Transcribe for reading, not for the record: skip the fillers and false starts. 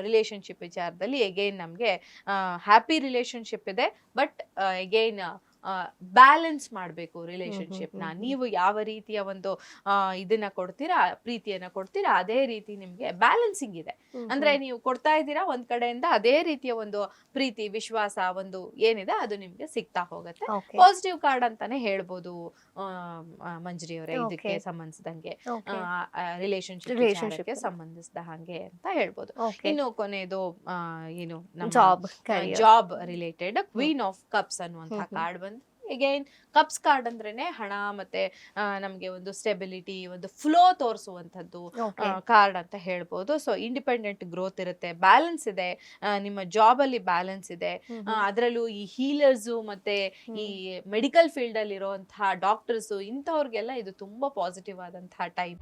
Relationship ವಿಚಾರದಲ್ಲಿ again ನಮ್ಗೆ happy relationship ಇದೆ, ಬಟ್ ಅಗೈನ್ ಬ್ಯಾಲೆನ್ಸ್ ಮಾಡ್ಬೇಕು ರಿಲೇಶನ್ಶಿಪ್ ನ. ನೀವು ಯಾವ ರೀತಿಯ ಒಂದು ಇದನ್ನ ಕೊಡ್ತೀರಾ, ಪ್ರೀತಿಯನ್ನ ಕೊಡ್ತೀರಾ, ಅದೇ ರೀತಿ ನಿಮ್ಗೆ ಬ್ಯಾಲೆನ್ಸಿಂಗ್ ಇದೆ. ಅಂದ್ರೆ ನೀವು ಕೊಡ್ತಾ ಇದ್ದೀರಾ ಒಂದ್ ಕಡೆಯಿಂದ, ಅದೇ ರೀತಿಯ ಒಂದು ಪ್ರೀತಿ ವಿಶ್ವಾಸ ಒಂದು ಏನಿದೆ ಅದು ನಿಮ್ಗೆ ಸಿಗ್ತಾ ಹೋಗುತ್ತೆ. ಪಾಸಿಟಿವ್ ಕಾರ್ಡ್ ಅಂತಾನೆ ಹೇಳ್ಬೋದು ಮಂಜರಿ ಅವರೇ, ಇದಕ್ಕೆ ಸಂಬಂಧಿಸಿದಂಗೆ ರಿಲೇಶನ್ಶಿಪ್ ಸಂಬಂಧಿಸಿದ ಹಾಗೆ ಅಂತ ಹೇಳ್ಬೋದು. ಇನ್ನು ಕೊನೆಯದು ಏನು job related queen of cups ಅನ್ನುವಂತಹ ಕಾರ್ಡ್ ಬಂದು ಅಗೈನ್ ಕಪ್ಸ್ ಕಾರ್ಡ್ ಅಂದ್ರೇನೆ ಹಣ ಮತ್ತೆ ನಮ್ಗೆ ಒಂದು ಸ್ಟೆಬಿಲಿಟಿ, ಒಂದು ಫ್ಲೋ ತೋರಿಸುವಂತದ್ದು ಕಾರ್ಡ್ ಅಂತ ಹೇಳ್ಬೋದು. ಸೊ ಇಂಡಿಪೆಂಡೆಂಟ್ ಗ್ರೋತ್ ಇರುತ್ತೆ, ಬ್ಯಾಲೆನ್ಸ್ ಇದೆ, ನಿಮ್ಮ ಜಾಬ್ ಅಲ್ಲಿ ಬ್ಯಾಲೆನ್ಸ್ ಇದೆ. ಅದರಲ್ಲೂ ಈ ಹೀಲರ್ಸ್ ಮತ್ತೆ ಈ ಮೆಡಿಕಲ್ ಫೀಲ್ಡ್ ಅಲ್ಲಿ ಇರುವಂತಹ ಡಾಕ್ಟರ್ಸ್ ಇಂಥವ್ರಿಗೆಲ್ಲ ಇದು ತುಂಬಾ ಪಾಸಿಟಿವ್ ಆದಂತಹ ಟೈಮ್.